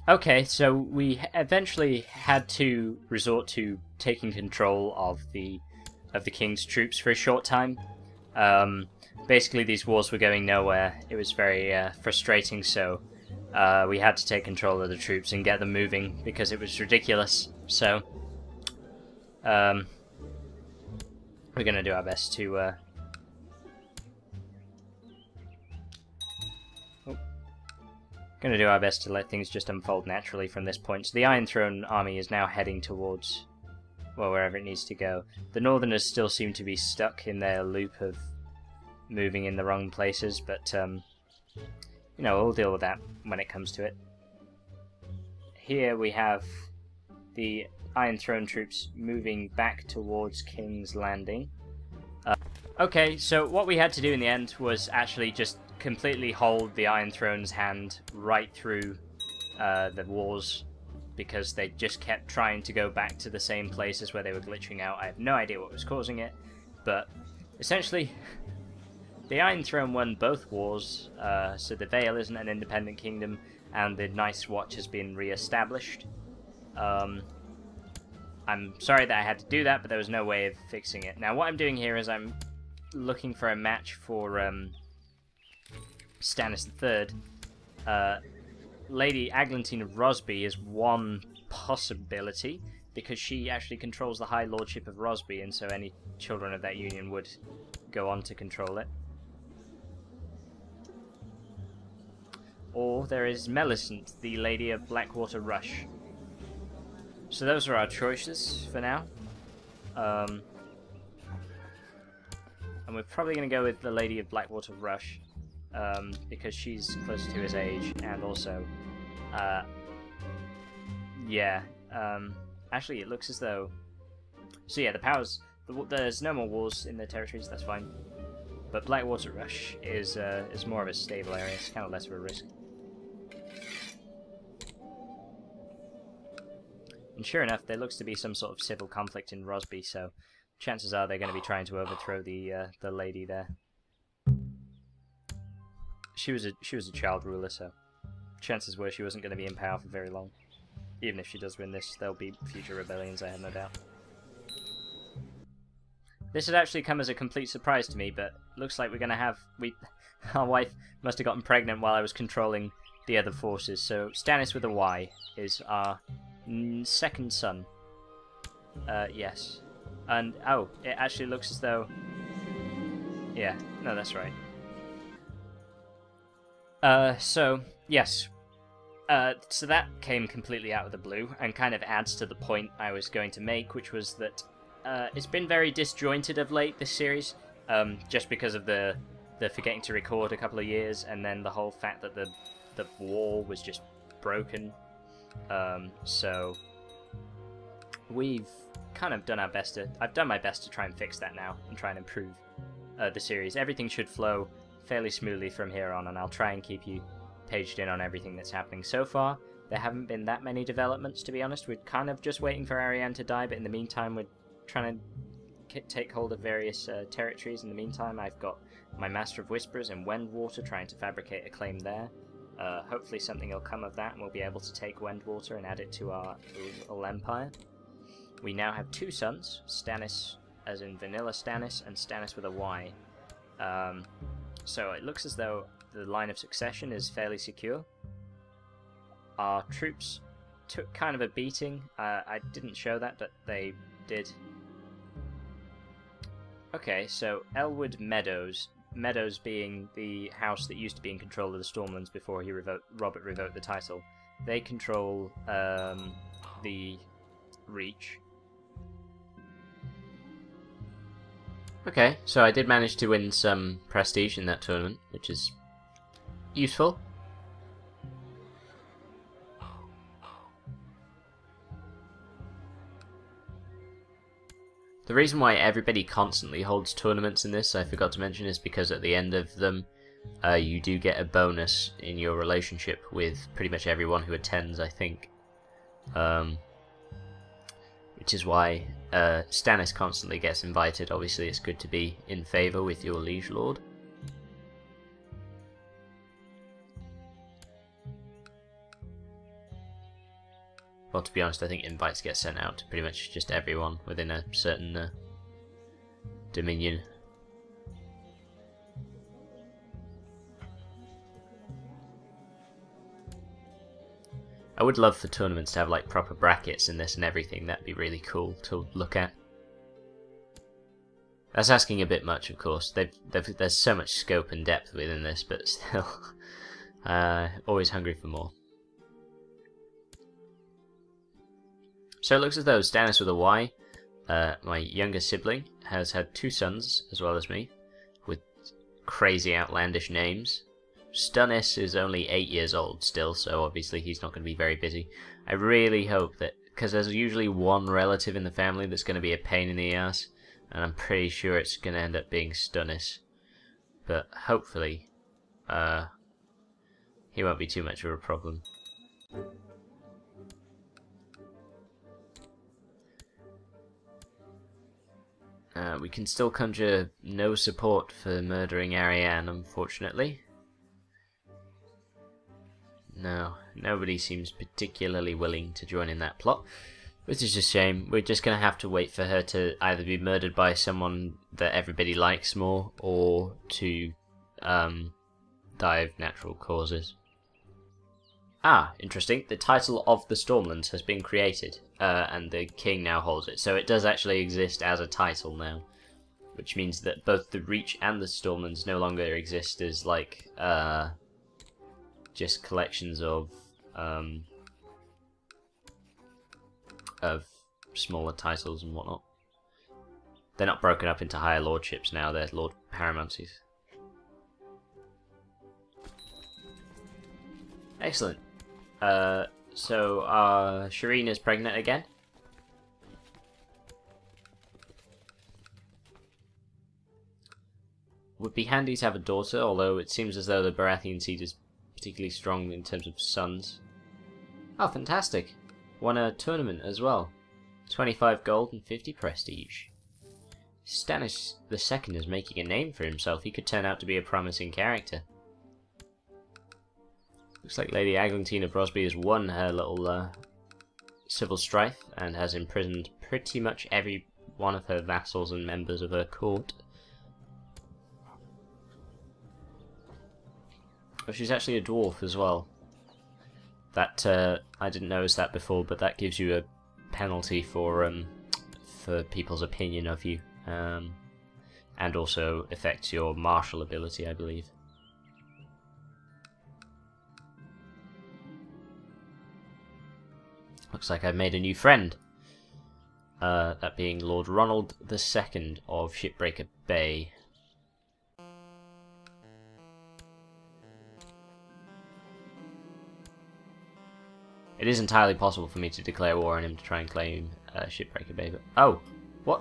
Okay, so we eventually had to resort to taking control of the king's troops for a short time. Basically, these wars were going nowhere. It was very frustrating, so we had to take control of the troops and get them moving because it was ridiculous. So we're going to do our best to... Going to do our best to let things just unfold naturally from this point. So the Iron Throne army is now heading towards, well, wherever it needs to go. The Northerners still seem to be stuck in their loop of moving in the wrong places, but, you know, we'll deal with that when it comes to it. Here we have the Iron Throne troops moving back towards King's Landing. Okay, so what we had to do in the end was actually just completely hold the Iron Throne's hand right through the wars, because they just kept trying to go back to the same places where they were glitching out. I have no idea what was causing it, but essentially the Iron Throne won both wars, so the Vale isn't an independent kingdom, and the Night's Watch has been re-established. I'm sorry that I had to do that, but there was no way of fixing it. Now what I'm doing here is I'm looking for a match for Stannis III. Lady Eglantine of Rosby is one possibility, because she actually controls the High Lordship of Rosby, and so any children of that union would go on to control it. Or there is Millicent, the Lady of Blackwater Rush. So those are our choices for now. And we're probably going to go with the Lady of Blackwater Rush, because she's closer to his age, and also, yeah, actually it looks as though, so yeah, the powers, there's no more wars in the territories, that's fine, but Blackwater Rush is more of a stable area, it's kind of less of a risk. And sure enough, there looks to be some sort of civil conflict in Rosby, so chances are they're going to be trying to overthrow the lady there. She was a child ruler, so chances were she wasn't going to be in power for very long. Even if she does win this, there'll be future rebellions, I have no doubt. This had actually come as a complete surprise to me, but looks like we're going to have... Our wife must have gotten pregnant while I was controlling the other forces, so Stannis with a Y is our second son. Yes. And, oh, it actually looks as though... Yeah, no, that's right. So, yes. So that came completely out of the blue, and kind of adds to the point I was going to make, which was that it's been very disjointed of late, this series, just because of the forgetting to record a couple of years, and then the whole fact that the wall was just broken. So we've kind of done our best to... I've done my best to try and fix that now, and try and improve the series. Everything should flow fairly smoothly from here on, and I'll try and keep you paged in on everything that's happening. So far, there haven't been that many developments, to be honest. We're kind of just waiting for Arianne to die, but in the meantime, we're trying to take hold of various territories. In the meantime, I've got my Master of Whispers in Wendwater, trying to fabricate a claim there. Hopefully something will come of that, and we'll be able to take Wendwater and add it to our little empire. We now have two sons, Stannis, as in Vanilla Stannis, and Stannis with a Y. So it looks as though the line of succession is fairly secure. Our troops took kind of a beating. I didn't show that, but they did. Okay, so Elwood Meadows. Meadows being the house that used to be in control of the Stormlands before Robert revoked the title. They control the Reach. Okay, so I did manage to win some prestige in that tournament, which is useful. The reason why everybody constantly holds tournaments in this, I forgot to mention, is because at the end of them, you do get a bonus in your relationship with pretty much everyone who attends, I think. Which is why Stannis constantly gets invited. Obviously, it's good to be in favour with your liege lord. Well, to be honest, I think invites get sent out to pretty much just everyone within a certain dominion. I would love for tournaments to have like proper brackets in this and everything. That'd be really cool to look at. That's asking a bit much, of course. There's so much scope and depth within this, but still, always hungry for more. So it looks as though Stannis with a Y, my younger sibling, has had 2 sons as well as me, with crazy outlandish names. Stannis is only 8 years old still, so obviously he's not going to be very busy. I really hope that, because there's usually one relative in the family that's going to be a pain in the ass, and I'm pretty sure it's going to end up being Stannis. But hopefully, he won't be too much of a problem. We can still conjure no support for murdering Arianne, unfortunately. No, nobody seems particularly willing to join in that plot, which is a shame. We're just going to have to wait for her to either be murdered by someone that everybody likes more, or to die of natural causes. Ah, interesting. The title of the Stormlands has been created, and the king now holds it. So it does actually exist as a title now, which means that both the Reach and the Stormlands no longer exist as like just collections of smaller titles and whatnot. They're not broken up into higher lordships now. They're lord paramountcies. Excellent. So Shireen is pregnant again. Would be handy to have a daughter, although it seems as though the Baratheon seed is particularly strong in terms of sons. Oh, fantastic. Won a tournament as well. 25 gold and 50 prestige. Stannis II is making a name for himself. He could turn out to be a promising character. Looks like Lady Eglantine of Rosby has won her little civil strife and has imprisoned pretty much every one of her vassals and members of her court. Oh, she's actually a dwarf as well. That I didn't notice that before, but that gives you a penalty for people's opinion of you, and also affects your martial ability, I believe. Looks like I've made a new friend. That being Lord Ronald II of Shipbreaker Bay. It is entirely possible for me to declare war on him to try and claim Shipbreaker Bay, but... Oh! What?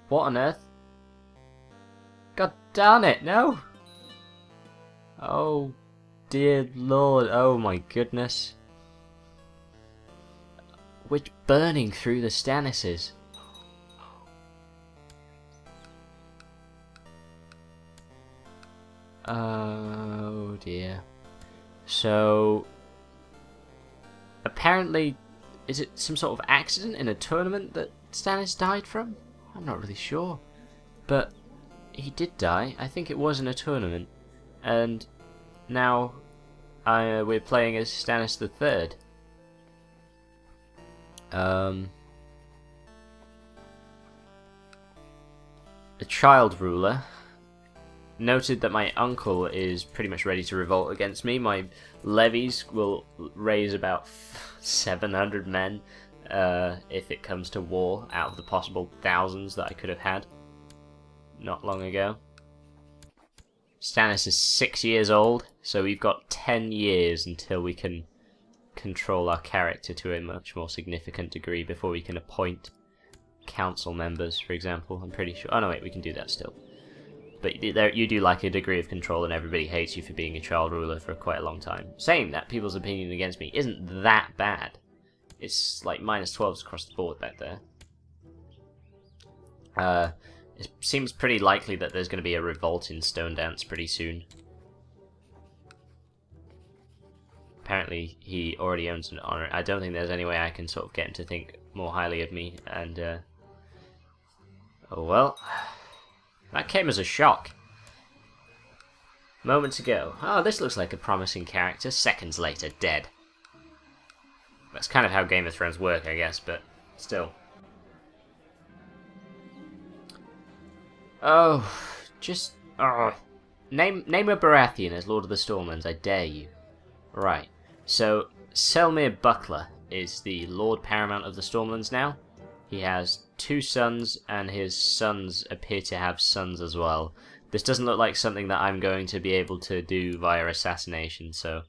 What on earth? God darn it, no! Oh, dear lord, oh my goodness. We're burning through the Stannises. Oh dear. So, apparently, is it some sort of accident in a tournament that Stannis died from? I'm not really sure. But he did die. I think it was in a tournament. And now we're playing as Stannis III. A child ruler. Noted that my uncle is pretty much ready to revolt against me. My levies will raise about 700 men if it comes to war, out of the possible thousands that I could have had not long ago. Stannis is 6 years old, so we've got 10 years until we can control our character to a much more significant degree before we can appoint council members, for example. I'm pretty sure... Oh no, wait, we can do that still. But you do like a degree of control, and everybody hates you for being a child ruler for quite a long time. Saying that, people's opinion against me isn't that bad. It's like -12s across the board back there. It seems pretty likely that there's going to be a revolt in Stone Dance pretty soon. apparently he already owns an honor. I don't think there's any way I can sort of get him to think more highly of me, and oh well. That came as a shock. Moments ago. Oh, this looks like a promising character. Seconds later, dead. That's kind of how Game of Thrones work, I guess, but still. Oh, just... Oh. Name a Baratheon as Lord of the Stormlands, I dare you. Right, so Selmir Buckler is the Lord Paramount of the Stormlands now. He has 2 sons, and his sons appear to have sons as well. This doesn't look like something that I'm going to be able to do via assassination, so